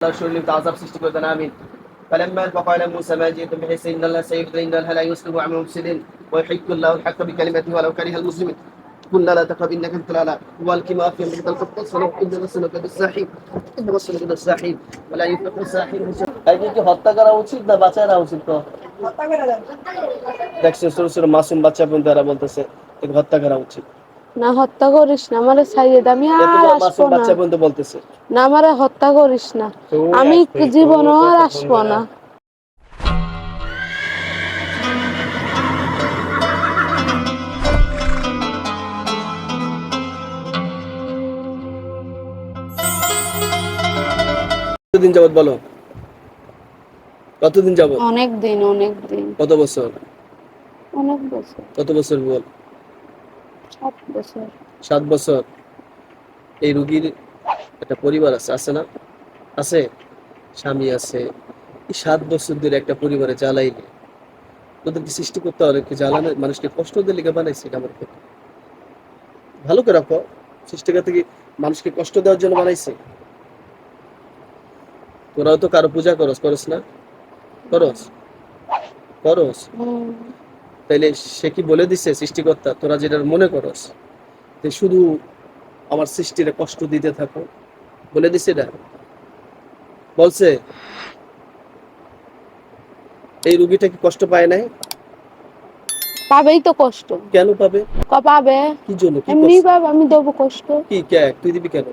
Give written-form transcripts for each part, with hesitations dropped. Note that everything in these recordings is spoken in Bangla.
শরীরে আযাব সৃষ্টি করে দেন আমিন فلما فقال موسى ما جئتم به إن الله سيبطل إن الله لا يصلح عمل المفسدين ويحق الله الحق بكلمته ولو كره المسلمين قلنا لا تخف إنك أنت الأعلى والقي ما في يمينك تلقف تصرف إن رسلك بالساحين إن رسلك بالساحين ولا يفلح الساحر আগে কি হত্যা করা উচিত না বাঁচায় রাখা উচিত? তো হত্যা করা যায়। দেখছো ছোট ছোট মাসুম বাচ্চা পর্যন্ত তারা বলতেছে একে হত্যা করা উচিত না। হত্যা করিস না আমারে সাইয়েদ, আমি আর আসবো না। বাচ্চা পর্যন্ত বলতেছে না আমারে হত্যা করিস না, আমি জীবনও আর আসবো না। কতদিন যাবত বলো? কতদিন যাবত? অনেক দিন, অনেক দিন। কত বছর? অনেক বছর। কত বছর বল? 7 বছর। 7 বছর। এই রোগীর একটা পরিবার আছে, আছে না? আছে, স্বামী আছে। এই 7 বছর ধরে একটা পরিবারে জ্বালাইলে ওদেরকে সৃষ্টি করতে হবে কি? জ্বালানো মানুষকে কষ্ট দিয়ে লিখে বানাইছে এটা আমার কথা। ভালো করে রাখো, সৃষ্টিকর্তা কি মানুষকে কষ্ট দেওয়ার জন্য বানাইছে? তোরাও তো কারো পূজা করস, করস না? করস, করস। তাইলে সে কি বলে দিছে সৃষ্টিকর্তা তোরা যেটা মনে করস যে শুধু আমার সৃষ্টিরে কষ্ট দিতে থাকো? বলে দিছে এটা? বলছে? এই রোগীটা কি কষ্ট পায় নাই? পাবেই তো কষ্ট। কেন পাবে? পাবে কি জন্য? কি এমনি পাবে, আমি দেব কষ্ট। কি কে তুই দিবি কেন?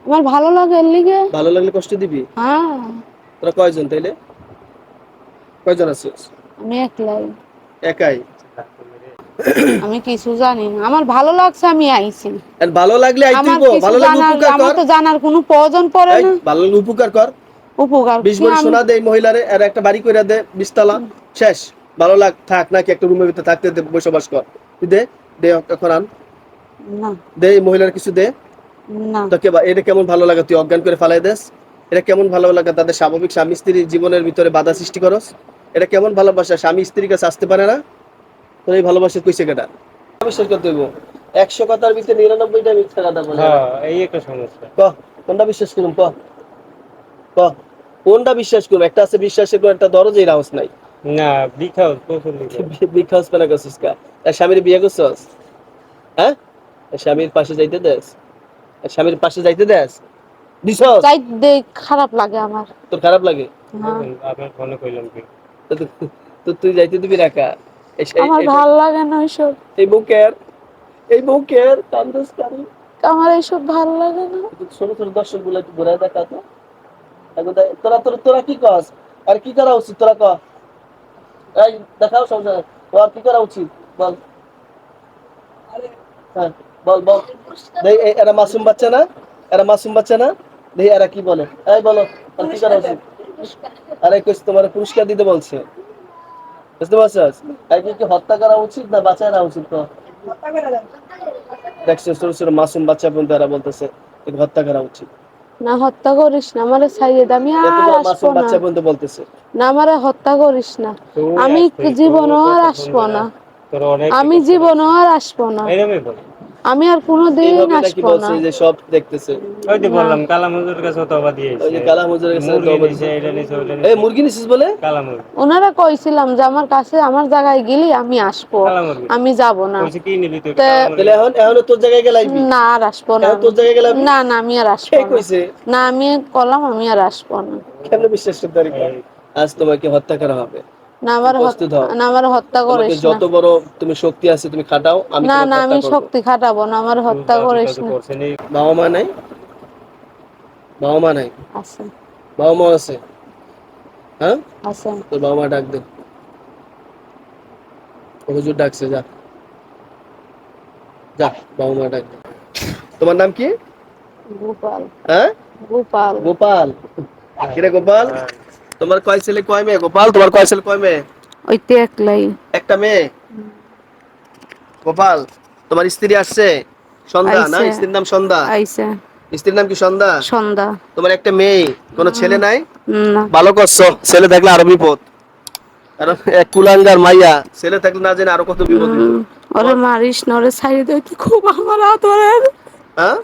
আমার ভালো লাগে এর লিগে। ভালো লাগলে কষ্ট দিবি? হ্যাঁ। তোরা কয়জন তাইলে? কয়জন আছিস? আমি একলাই। একাই? আমি কিছু জানি না, আমার ভালো লাগছে আমি আইছি। আর ভালো লাগলে আইতিব, ভালো লাগলে উপকার কর। আমার তো জানার কোনো প্রয়োজন পড়ে না। ভালো লাগলে উপকার কর। উপকার 20 ভরি সোনা দে মহিলারে, আর একটা বাড়ি কইরা দে 20 তলা, শেষ। ভালো লাগ থাক নাকি একটা রুমের ভিতরে থাকতে দে, বসবাস কর। তুই দে দে এখন আন না। দে মহিলার কিছু দে না। তোকে এটা কেমন ভালো লাগে? তুই অজ্ঞান করে ফালাই দেস? এটা কেমন ভালো লাগে? তাদের স্বাভাবিক স্বামী স্ত্রীর জীবনের ভিতরে বাধা সৃষ্টি করস? এটা কেমন ভালোবাসা? স্বামী স্ত্রীর কাছে আসতে পারে না? তোর এই ভালোবাসা কইছে কেটা? বিশ্বাস করতে হইব 100 কথার ভিতরে 99টা মিথ্যা কথা বলে। হ্যাঁ, এই একটা সমস্যা। কোনটা বিশ্বাস করুম? কোনটা বিশ্বাস করুম? একটা আছে বিশ্বাসের কোন একটা দরজা রাউস নাই না। বিখাউস বিখাউস পেলা করছিস কা? তার স্বামীর বিয়ে করছস? হ্যাঁ, স্বামীর পাশে যাইতে দেস? স্বামীর পাশে যাইতে দেস? দিছস? যাইতে খারাপ লাগে আমার। তোর খারাপ লাগে? হ্যাঁ। আপনার ফোনে কইলাম কি তো তুই যাইতে দিবি রাখা? আমার ভালো লাগে না ওইসব। এই বুকের কান্দস্তারি আমার এইসব ভালো লাগে না। ছোট ছোট দর্শক গুলো একটু ঘুরে দেখা তো। তোরা তোরা তোরা কি কস? আর কি করা উচিত তোরা ক? এই দেখাও সংসার তোর কি করা উচিত বল? হ্যাঁ বল বল। এরা মাসুম বাচ্চা না? এরা মাসুম বাচ্চা না? দেখি এরা কি বলে। এই বলো আর কি করা উচিত? আরে কইস তোমার পুরস্কার দিতে বলছে, বুঝতে পারছস? আগে কি হত্যা করা উচিত না বাঁচায় রাখা উচিত? তো হত্যা করা যায়। দেখছো ছোট ছোট মাসুম বাচ্চা পর্যন্ত তারা বলতেছে একে হত্যা করা উচিত। না হত্যা করিস না আমারে সাইয়েদ, আমি আর আসবো না। বাচ্চা পর্যন্ত বলতেছে না আমারে হত্যা করিস না, আমি জীবনও আর আসবো না। আমি জীবনও আর আসবো না, আমি আর কোনোদিন আসবো না। যে সব দেখতেছে ওই যে বললাম কালা হুজুরের কাছে তওবা দিয়েছে। ওই যে কালা হুজুরের কাছে তওবা দিয়েছে, এটা নিছে ওটা এই মুরগি নিছিস বলে কালা মুরগি। ওনারা কইছিলাম যে আমার কাছে আমার জায়গায় গেলি আমি আসবো, আমি যাব না। কইছে কি নিবি তুই? কালা মুরগি। তাহলে এখন তোর জায়গায় গেলাইবি? না আর আসবো না। তোর জায়গায় গেলাম না না আমি আর আসবো কে না। কইছে? না আমি কইলাম আমি আর আসবো না। কেন বিশ্বাস করতে পারি? আজ তোমাকে হত্যা করা হবে। না আমার হত্যা করিস না। যত বড় তুমি শক্তি আছে তুমি খাটাও, আমি না তোমাকে না আমি হত্যা করব। শক্তি খাটাবো না, আমার হত্যা করিস না। বাবা মা নাই? বাবা মা নাই? আছে। বাবা মা আছে? হ্যাঁ আছে। তোর বাবা মা ডাক দে। হুজুর ডাকছে, যা যা বাবা মা ডাক দে। তোমার নাম কি? গোপাল। হ্যাঁ গোপাল। গোপাল। কিরে গোপাল, তোমার কয় ছেলে কয় মেয়ে? গোপাল তোমার কয় ছেলে কয় মেয়ে? ওইতে একলাই। একটা মেয়ে। গোপাল তোমার স্ত্রী আসছে? সন্ধ্যা না? স্ত্রীর নাম সন্ধ্যা? আইছে। স্ত্রীর নাম কি সন্ধ্যা? সন্ধ্যা। তোমার একটা মেয়ে, কোনো ছেলে নাই? না। ভালো করছো, ছেলে থাকলে আরো বিপদ। কারণ এক কুলাঙ্গার মাইয়া, ছেলে থাকলে না জানি আরো কত বিপদ হইতো। ওরে মারিস না, ওরে ছাড়ি দে, কি খুব আমার আদরের। হ্যাঁ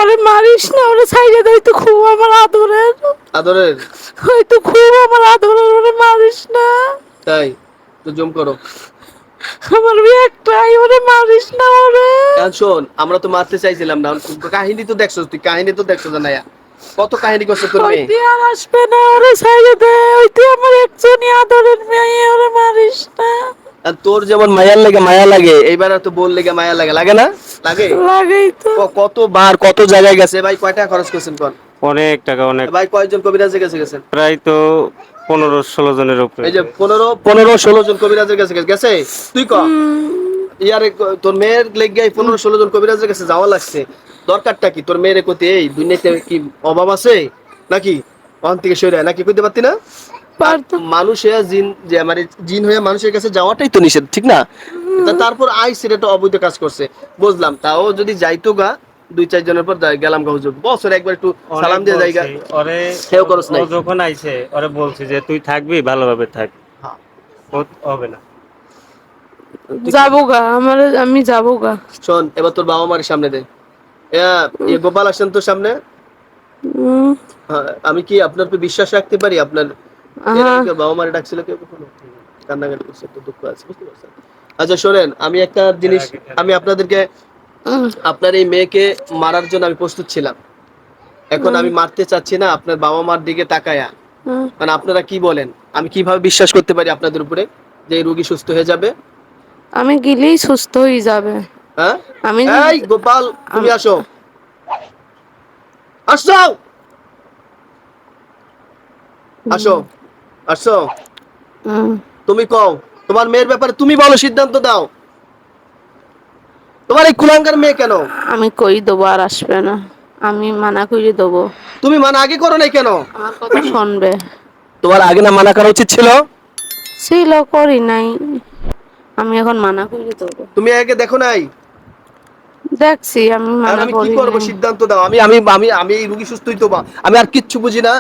ওরে মারিস না, ওরে ছাইড়ে দে, তো খুব আমার আদরের, আদরের? হয়তো খুব আমার আদরের, ওরে মারিস না। তাই? তো জুম করো। আমার একটাই, ওরে মারিস না ওরে। এখন শোন, আমরা তো মারতে চাইছিলাম না, কাহিনী তো দেখছো তুই, কাহিনী তো দেখছো না না, কত কাহিনী করছে তোর মেয়ে। হইতে আর আসবে না, ওরে ছাইড়ে দে, হইতে আমার একজনই আদরের মেয়ে, ওরে মারিস না। আর তোর যেমন মায়ার লাগে মায়া লাগে, এইবার তো বোন লেগে মায়া লাগে, লাগে না? লাগে। লাগেই তো। কতবার কত জায়গায় গেছে ভাই, কয় টাকা খরচ করছেন কোন? অনেক টাকা, অনেক। ভাই কয়জন কবিরাজের কাছে গেছেন? প্রায় তো 15-16 জনের উপরে। এই যে 15-16 জন কবিরাজের কাছে গেছে, তুই ক ইয়ারে তোর মেয়ের লেগে 15-16 জন কবিরাজের কাছে যাওয়া লাগছে, দরকারটা কি তোর মেয়ের প্রতি? এই দুনিয়াতে কি অভাব আছে নাকি? ওখান থেকে সরে নাকি কইতে পারতি না? আর পারতো। মানুষ হয়ে জিন, যে মানে জিন হয়ে মানুষের কাছে যাওয়াটাই তো নিষেধ, ঠিক না? তারপর আই সেটা তো অবৈধ কাজ করছে, বুঝলাম, তাও যদি যাইতো গা 2-4 জনের পর গেলাম গা হুজুর, বছর একবার একটু অনেক সালাম দিয়ে যাইগা, বলছি, ওরে সেও করস ও নাই। যখন আইছে ওরে বলছি যে তুই থাকবি, ভালোভাবে থাক, হ্যাঁ। হবে না। যাবো গা, আমি যাবো গা। শোন, এবার তোর বাবা মার সামনে দে। গোপাল আসেন তোর সামনে। উম, হ্যাঁ, আমি কি আপনার উপর বিশ্বাস রাখতে পারি? আপনার এর আহা, আগে কেউ বাবা মারে ডাকছিল কেউ কখনো? কান্নাকাটি করছে, তো দুঃখ আছে, বুঝতে পারছেন? আচ্ছা শোনেন, আমি একটা জিনিস, আমি আপনাদেরকে, উম, আপনার এই মেয়েকে মারার জন্য আমি প্রস্তুত ছিলাম, এখন আমি মারতে চাচ্ছি না আপনার বাবা মার দিকে তাকায়া। উম, মানে আপনারা কি বলেন, আমি কিভাবে বিশ্বাস করতে পারি আপনাদের উপরে যে এই রোগী সুস্থ হয়ে যাবে? আমি গেলেই সুস্থ হয়ে যাবে। হ্যাঁ, আমি এই গোপাল তুমি আম- আসো, আসো, আসো, আসো। উম, তুমি কও, তোমার মেয়ের ব্যাপারে তুমি বলো, সিদ্ধান্ত দাও। তোমার এই কুলাঙ্গার মেয়ে কেন? আমি কই দেবো, আর আসবে না, আমি মানা করে দেবো। তুমি মানা আগে করো নাই কেন? আমার কথা শুনবে। তোমার আগে না মানা করা উচিত ছিল? ছিল, করি নাই, আমি এখন মানা করে দেবো। তুমি আগে দেখো নাই? দেখছি, আমি আর মানা আমি কি করি করব, নাই। সিদ্ধান্ত দাও। আমি আমি আমি আমি এই রোগী সুস্থই তো, আমি আর কিচ্ছু বুঝি না,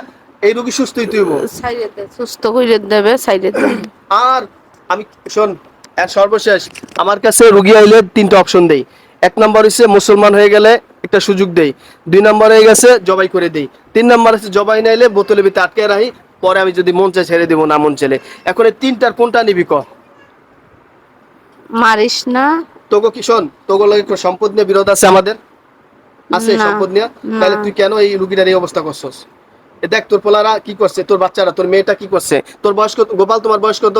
এই রোগী সুস্থই তুইব। সাইডে দে, সুস্থ করে দেবে, সাইডে দে। আর আমি, শোন, আর সর্বশেষ, আমার কাছে রোগী আইলে 3টা অপশন দেই। 1 নম্বর হচ্ছে মুসলমান হয়ে গেলে একটা সুযোগ দেই, 2 নম্বর হয়ে গেছে জবাই করে দেই, 3 নম্বর হচ্ছে জবাই নাইলে বোতলের ভিতরে আটকে রাখি, পরে আমি যদি মন চাই ছেড়ে দিব, না মন চাইলে। এখন এই 3টার কোনটা নিবি ক? মারিস না। তোগো কি, শোন, তোগো লাগে কোনো সম্পদ নিয়ে বিরোধ আছে আমাদের? আছে না, সম্পদ নিয়ে? না, তাহলে তুই কেন এই রুগীটার এই অবস্থা করছস? এ দেখ তোর পোলারা কি করছে, তোর বাচ্চারা, তোর মেয়েটা কি করছে। তোর বয়স কত গোপাল? তোমার বয়স কত?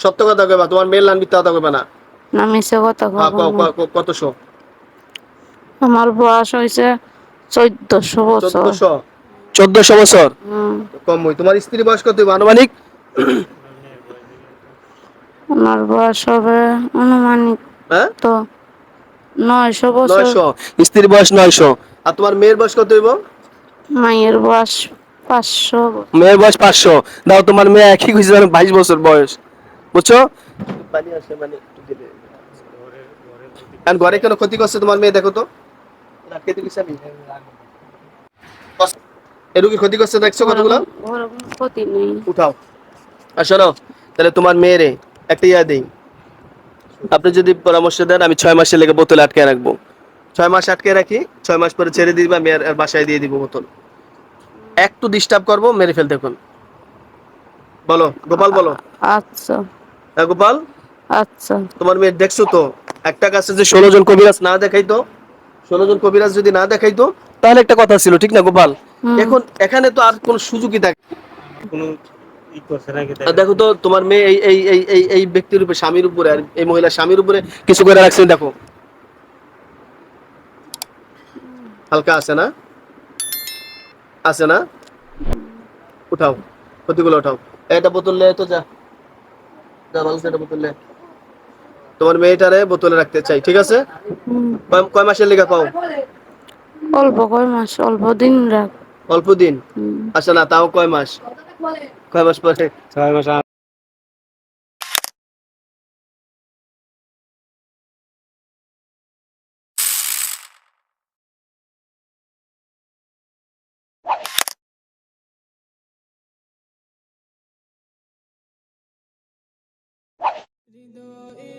সত্য কথা কইবা, তোমার মেয়ের লান মিথ্যা কথা কইবা না। না, মিছে কথা হ্যাঁ, কব না। কতশো? আমার বয়স হয়েছে 1400 বছর। 1400? 1400 বছর? হুম, কম হই। তোমার স্ত্রী বয়স কত হইব আনুমানিক? আমার বয়স হবে আনুমানিক হ্যাঁ, তো 900 বছর। 900? স্ত্রীর বয়স 900, আর তোমার মেয়ের বয়স কত হইব? মায়ের বয়স 500 বছর। মেয়ের বয়স 500। দাও, তোমার মেয়ে একই কইছে, 22 বছর বয়স, বুঝছো? পানি আসে মানে একটু দিলে। আর ঘরে কেন ক্ষতি করছে তোমার মেয়ে, দেখো তো। রাখতে দিছি আমি। এই রোগী ক্ষতি করছে, দেখছো কতগুলো? ওরকম ক্ষতি নেই। উঠাও। আর শোনো, তাহলে তোমার মেয়েরে একটা ইয়া দেই, আপনি যদি পরামর্শ দেন, আমি 6 মাসের লেগে বোতলে আটকে রাখবো। 6 মাস আটকে রাখি, 6 মাস পরে ছেড়ে দিবা, মেয়ের আর বাসায় দিয়ে দিব বোতল। একটু ডিস্টার্ব করবো, মেরে ফেলতে এখন। বলো গোপাল, বলো। আচ্ছা, হ্যাঁ গোপাল, আচ্ছা। তোমার মেয়ে দেখছো তো, একটা কাছে যে 16 জন কবিরাজ না দেখাইতো, 16 জন কবিরাজ যদি না দেখাইতো, তাহলে একটা কথা ছিল, ঠিক না গোপাল? হুম, এখন এখানে তো আর কোন সুযোগই থাকে। কোনো ই করছে নাকি আর দেখেন? দেখো তো, তোমার মেয়ে এই ব্যক্তির উপরে, স্বামীর উপরে, আর এই মহিলার স্বামীর উপরে কিছু করে রাখছেন, দেখো। হালকা আছে না? আছে না? উঠাও, ক্ষতিগুলো উঠাও। এটা বোতল লে তো, যা যা, ভালো একটা বোতল লে। তোমার মেয়েটারে বোতলে রাখতে চাই, ঠিক আছে? হুম। কয় মাসের লেগে পাও? অল্প কয় মাস, অল্প দিন রাখ। অল্প দিন? হুম। আচ্ছা, না তাও কয় মাস? কয় মাস পরে? 6 মাস হৃদয়ে